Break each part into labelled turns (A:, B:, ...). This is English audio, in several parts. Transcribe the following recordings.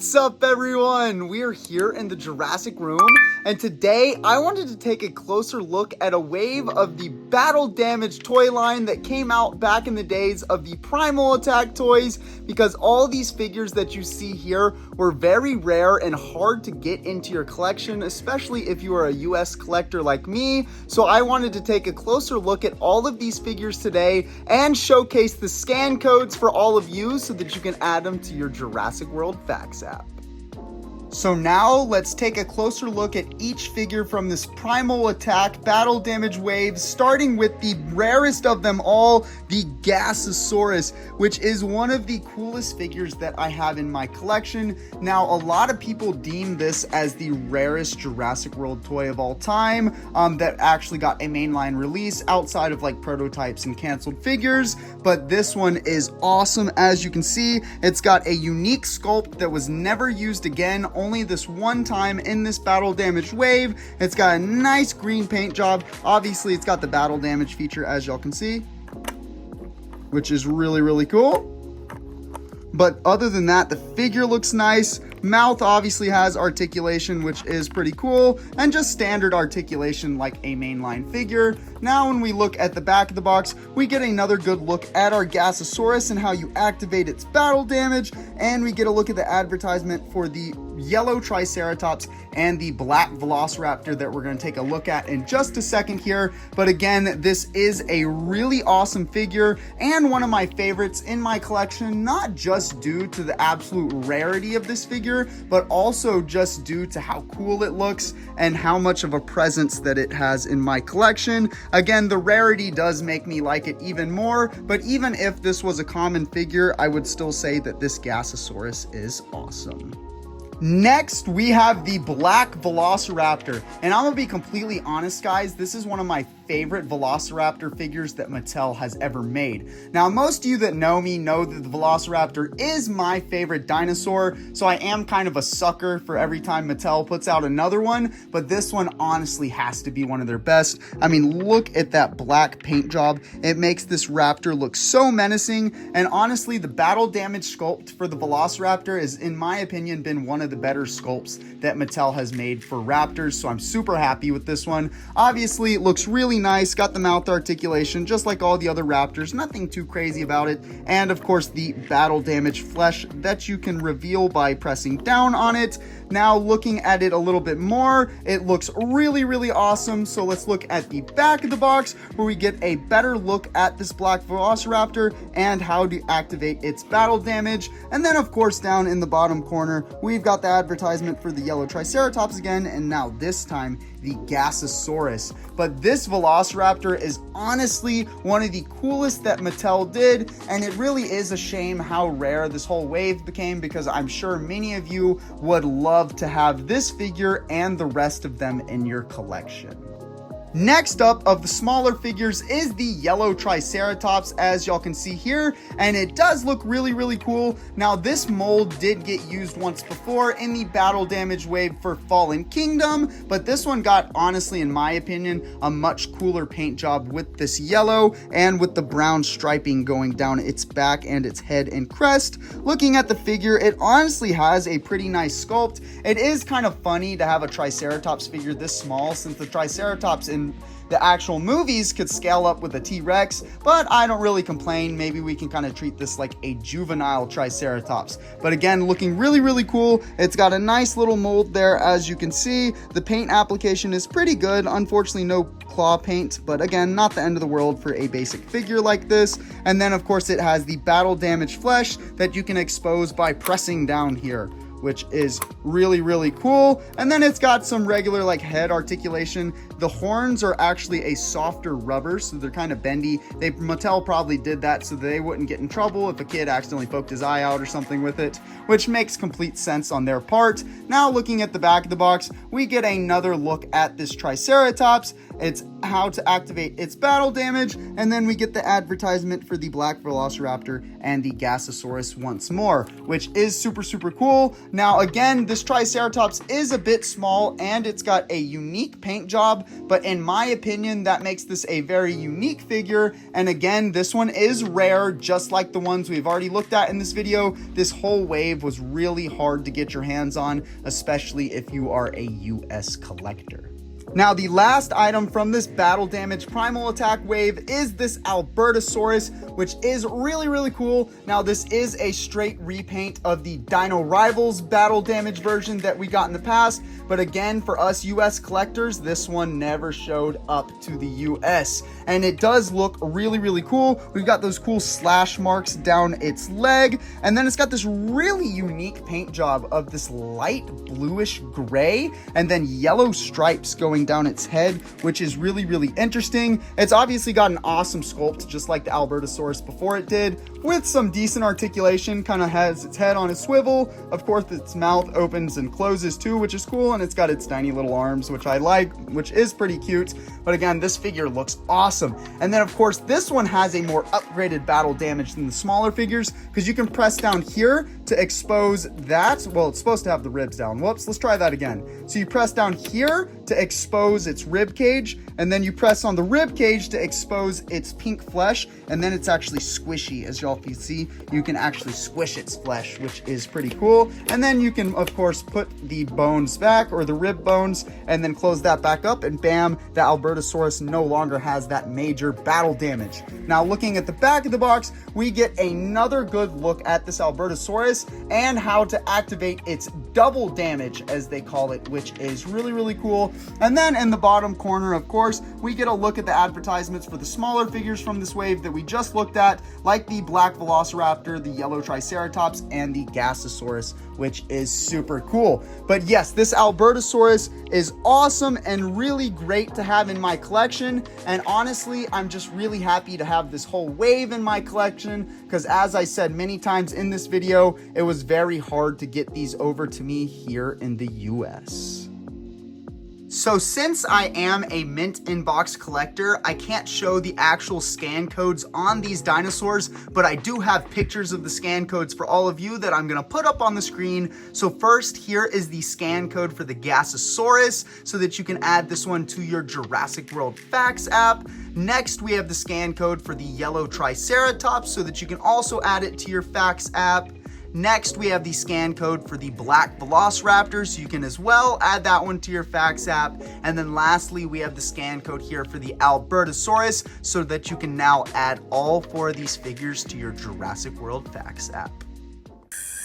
A: What's up, everyone? We are here in the Jurassic room, and today I wanted to take a closer look at a wave of the battle-damaged toy line that came out back in the days of the Primal attack toys, because all these figures that you see here were very rare and hard to get into your collection, especially if you are a US collector like me. So I wanted to take a closer look at all of these figures today and showcase the scan codes for all of you so that you can add them to your Jurassic World Facts app. So now let's take a closer look at each figure from this Primal attack battle damage wave, starting with the rarest of them all, the Gasosaurus, which is one of the coolest figures that I have in my collection. Now, a lot of people deem this as the rarest Jurassic World toy of all time, that actually got a mainline release outside of like prototypes and canceled figures, but this one is awesome. As you can see, it's got a unique sculpt that was never used again, only this one time in this battle damage wave. It's got a nice green paint job. Obviously, it's got the battle damage feature, as y'all can see, which is really cool. But other than that, the figure looks nice. Mouth obviously has articulation, which is pretty cool, and just standard articulation like a mainline figure. Now, when we look at the back of the box, we get another good look at our Gasosaurus and how you activate its battle damage, and we get a look at the advertisement for the yellow Triceratops and the black Velociraptor that we're going to take a look at in just a second here. But again, this is a really awesome figure and one of my favorites in my collection, not just due to the absolute rarity of this figure, but also just due to how cool it looks and how much of a presence that it has in my collection. Again, the rarity does make me like it even more, but even if this was a common figure, I would still say that this Gasosaurus is awesome. Next, we have the black Velociraptor, and I'm gonna be completely honest, guys, this is one of my favorite Velociraptor figures that Mattel has ever made. Now, most of you that know me know that the Velociraptor is my favorite dinosaur, so I am kind of a sucker for every time Mattel puts out another one, but this one honestly has to be one of their best. I mean, look at that black paint job. It makes this raptor look so menacing, and honestly, the battle damage sculpt for the Velociraptor is, in my opinion, been one of the better sculpts that Mattel has made for raptors, so I'm super happy with this one. Obviously, it looks really nice, got the mouth articulation just like all the other raptors, nothing too crazy about it, and of course the battle damage flesh that you can reveal by pressing down on it. Now, looking at it a little bit more, it looks really awesome. So let's look at the back of the box where we get a better look at this black Velociraptor and how to activate its battle damage. And then of course down in the bottom corner, we've got the advertisement for the yellow Triceratops again, and now this time the Gasosaurus. But this Velociraptor is honestly one of the coolest that Mattel did, and it really is a shame how rare this whole wave became, because I'm sure many of you would love to have this figure and the rest of them in your collection. Next up of the smaller figures is the yellow Triceratops, as y'all can see here, and it does look really cool. Now, this mold did get used once before in the battle damage wave for Fallen Kingdom, but this one got, honestly, in my opinion, a much cooler paint job with this yellow and with the brown striping going down its back and its head and crest. Looking at the figure, it honestly has a pretty nice sculpt. It is kind of funny to have a Triceratops figure this small, since the Triceratops in the actual movies could scale up with a T-Rex, but I don't really complain. Maybe we can kind of treat this like a juvenile Triceratops. But again, looking really cool. It's got a nice little mold there, as you can see. The paint application is pretty good. Unfortunately, no claw paint, but again, not the end of the world for a basic figure like this. And then of course it has the battle damage flesh that you can expose by pressing down here, which is really cool. And then it's got some regular like head articulation. The horns are actually a softer rubber, so they're kind of bendy. Mattel probably did that so they wouldn't get in trouble if a kid accidentally poked his eye out or something with it, which makes complete sense on their part. Now, looking at the back of the box, we get another look at this Triceratops, it's how to activate its battle damage, and then we get the advertisement for the black Velociraptor and the Gasosaurus once more, which is super cool. Now again, this Triceratops is a bit small and it's got a unique paint job, but in my opinion that makes this a very unique figure. And again, this one is rare, just like the ones we've already looked at in this video. This whole wave was really hard to get your hands on, especially if you are a US collector. Now, the last item from this battle damage primal attack wave is this Albertosaurus, which is really cool. Now, this is a straight repaint of the Dino Rivals battle damage version that we got in the past. But again, for us US collectors, this one never showed up to the US. And it does look really cool. We've got those cool slash marks down its leg. And then it's got this really unique paint job of this light bluish gray and then yellow stripes going down its head, which is really interesting. It's obviously got an awesome sculpt, just like the Albertosaurus before it did, with some decent articulation. Kind of has its head on a swivel. Of course, its mouth opens and closes too, which is cool, and it's got its tiny little arms, which I like, which is pretty cute. But again, this figure looks awesome. And then of course, this one has a more upgraded battle damage than the smaller figures, because you can press down here to expose that. Well, it's supposed to have the ribs down. Whoops, let's try that again. So you press down here to expose its rib cage, and then you press on the rib cage to expose its pink flesh, and then it's actually squishy. As y'all can see, you can actually squish its flesh, which is pretty cool. And then you can of course put the bones back, or the rib bones, and then close that back up, and bam, the Albertosaurus no longer has that major battle damage. Now, looking at the back of the box, we get another good look at this Albertosaurus and how to activate its double damage, as they call it, which is really cool. And then in the bottom corner, of course, we get a look at the advertisements for the smaller figures from this wave that we just looked at, like the black Velociraptor, the yellow Triceratops, and the Gasosaurus, which is super cool. But yes, this Albertosaurus is awesome and really great to have in my collection. And honestly, I'm just really happy to have this whole wave in my collection, because as I said many times in this video, it was very hard to get these over to me here in the US. So since I am a mint inbox collector, I can't show the actual scan codes on these dinosaurs, but I do have pictures of the scan codes for all of you that I'm gonna put up on the screen. So first, here is the scan code for the Gasosaurus, so that you can add this one to your Jurassic World Facts app. Next, we have the scan code for the yellow Triceratops, so that you can also add it to your Facts app. Next, we have the scan code for the black Velociraptor, so you can as well add that one to your Facts app. And then lastly, we have the scan code here for the Albertosaurus, so that you can now add all 4 of these figures to your Jurassic World Facts app.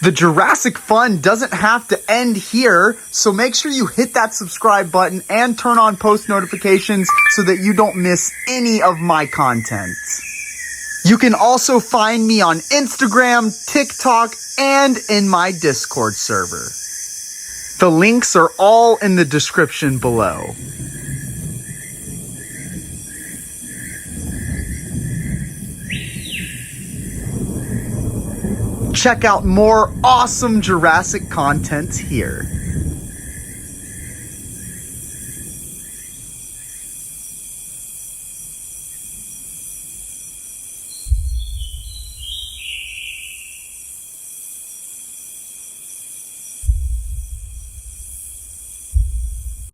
A: The Jurassic fun doesn't have to end here, so make sure you hit that subscribe button and turn on post notifications so that you don't miss any of my content. You can also find me on Instagram, TikTok, and in my Discord server. The links are all in the description below. Check out more awesome Jurassic content here.